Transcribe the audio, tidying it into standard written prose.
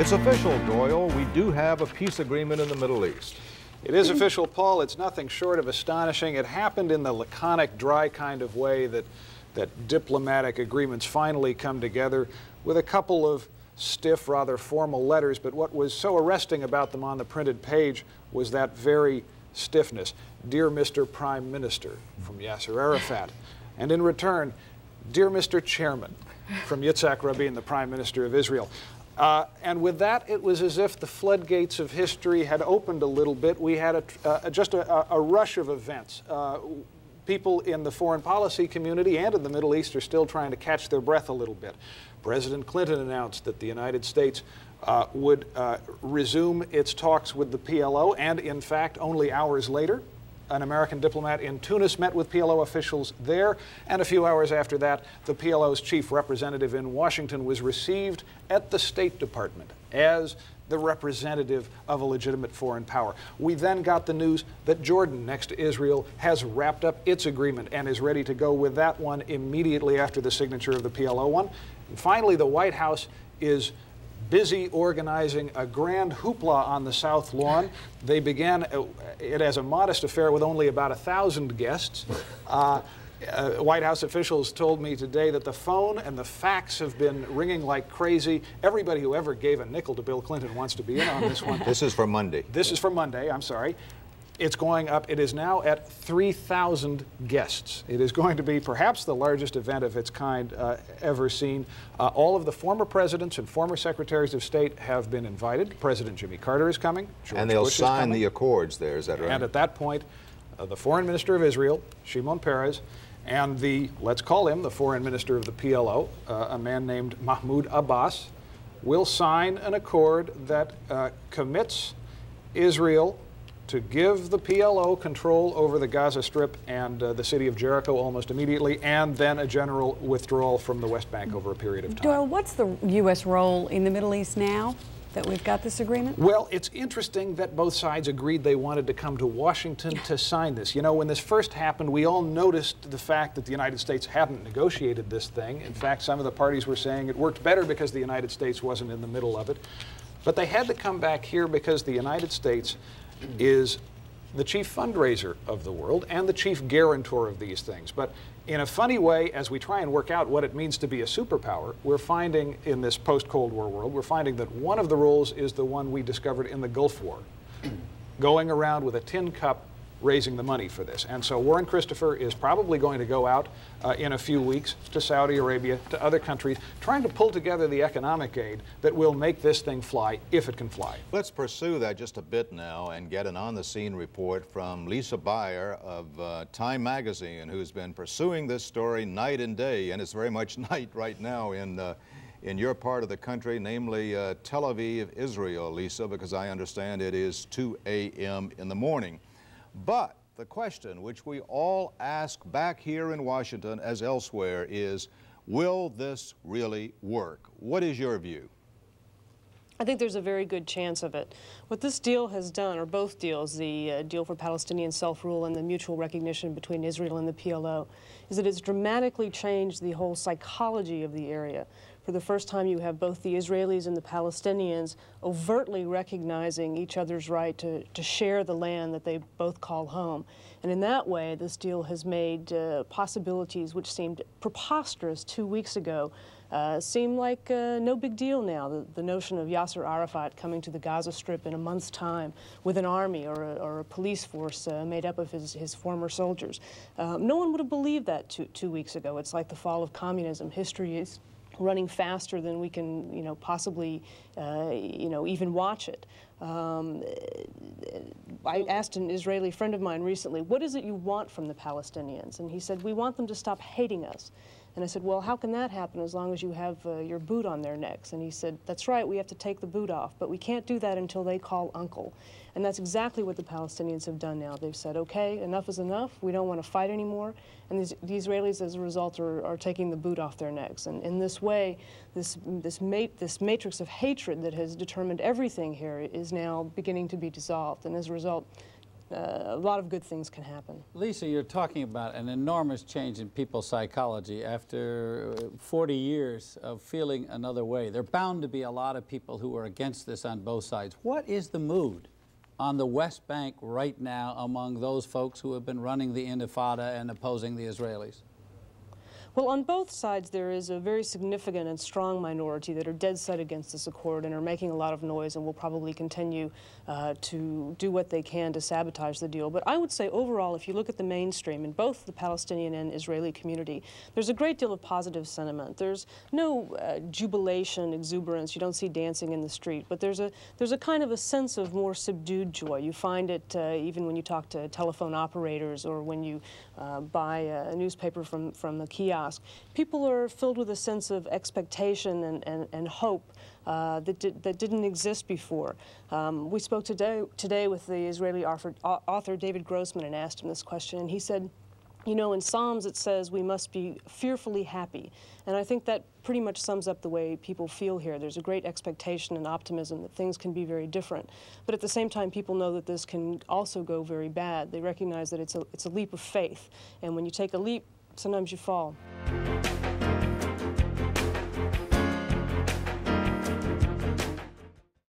It's official, Doyle. We do have a peace agreement in the Middle East. It is official, Paul. It's nothing short of astonishing. It happened in the laconic, dry kind of way that diplomatic agreements finally come together with a couple of stiff, rather formal letters. But what was so arresting about them on the printed page was that very stiffness. Dear Mr. Prime Minister, from Yasser Arafat. And in return, Dear Mr. Chairman, from Yitzak Rabin, the Prime Minister of Israel. And with that, it was as if the floodgates of history had opened a little bit. We had just a rush of events. People in the foreign policy community and in the Middle East are still trying to catch their breath a little bit. President Clinton announced that the United States would resume its talks with the PLO, and in fact, only hours later, an American diplomat in Tunis met with PLO officials there, and a few hours after that, the PLO's chief representative in Washington was received at the State Department as the representative of a legitimate foreign power. We then got the news that Jordan, next to Israel, has wrapped up its agreement and is ready to go with that one immediately after the signature of the PLO one. And finally, the White House is busy organizing a grand hoopla on the South Lawn. They began it as a modest affair with only about 1,000 guests. White House officials told me today that the phone and the fax have been ringing like crazy. Everybody who ever gave a nickel to Bill Clinton wants to be in on this one. This is for Monday. This is for Monday, I'm sorry. It's going up. It is now at 3,000 guests. It is going to be perhaps the largest event of its kind ever seen. All of the former presidents and former secretaries of state have been invited. President Jimmy Carter is coming. And they'll sign the accords there, is that right? And at that point, the foreign minister of Israel, Shimon Peres, and the, let's call him the foreign minister of the PLO, a man named Mahmoud Abbas, will sign an accord that commits Israel to give the PLO control over the Gaza Strip and the city of Jericho almost immediately, and then a general withdrawal from the West Bank over a period of time. Doyle, what's the U.S. role in the Middle East now that we've got this agreement? Well, it's interesting that both sides agreed they wanted to come to Washington to sign this. You know, when this first happened, we all noticed the fact that the United States hadn't negotiated this thing. In fact, some of the parties were saying it worked better because the United States wasn't in the middle of it. But they had to come back here because the United States is the chief fundraiser of the world and the chief guarantor of these things. But in a funny way, as we try and work out what it means to be a superpower, we're finding in this post-Cold War world, we're finding that one of the roles is the one we discovered in the Gulf War, going around with a tin cup raising the money for this. And so Warren Christopher is probably going to go out in a few weeks to Saudi Arabia, to other countries, trying to pull together the economic aid that will make this thing fly, if it can fly. Let's pursue that just a bit now and get an on-the-scene report from Lisa Beyer of Time Magazine, who's been pursuing this story night and day, and it's very much night right now in your part of the country, namely Tel Aviv, Israel, Lisa, because I understand it is 2 a.m. in the morning. But the question which we all ask back here in Washington as elsewhere is, will this really work? What is your view? I think there's a very good chance of it. What this deal has done, or both deals, the deal for Palestinian self-rule and the mutual recognition between Israel and the PLO, is that it's dramatically changed the whole psychology of the area. For the first time, you have both the Israelis and the Palestinians overtly recognizing each other's right to share the land that they both call home. And in that way, this deal has made possibilities which seemed preposterous 2 weeks ago seem like no big deal now. The notion of Yasser Arafat coming to the Gaza Strip in a month's time with an army or a police force made up of his former soldiers. No one would have believed that two weeks ago. It's like the fall of communism. History is running faster than we can, possibly, even watch it. I asked an Israeli friend of mine recently, what is it you want from the Palestinians? And he said, we want them to stop hating us. And I said, well, how can that happen as long as you have your boot on their necks? And he said, that's right, we have to take the boot off, but we can't do that until they call uncle. And that's exactly what the Palestinians have done now. They've said, okay, enough is enough, we don't want to fight anymore. And the Israelis, as a result, are taking the boot off their necks. And in this way, this matrix of hatred that has determined everything here is now beginning to be dissolved. And as a result, a lot of good things can happen. Lisa, you're talking about an enormous change in people's psychology after 40 years of feeling another way. There are bound to be a lot of people who are against this on both sides. What is the mood on the West Bank right now among those folks who have been running the Intifada and opposing the Israelis? Well, on both sides, there is a very significant and strong minority that are dead set against this accord and are making a lot of noise and will probably continue to do what they can to sabotage the deal. But I would say overall, if you look at the mainstream in both the Palestinian and Israeli community, there's a great deal of positive sentiment. There's no jubilation, exuberance. You don't see dancing in the street. But there's a kind of a sense of more subdued joy. You find it even when you talk to telephone operators or when you buy a newspaper from a kiosk. People are filled with a sense of expectation and hope that didn't exist before. We spoke today with the Israeli author David Grossman and asked him this question, and he said, you know, in Psalms it says we must be fearfully happy. And I think that pretty much sums up the way people feel here. There's a great expectation and optimism that things can be very different. But at the same time, people know that this can also go very bad. They recognize that it's a leap of faith. And when you take a leap, sometimes you fall.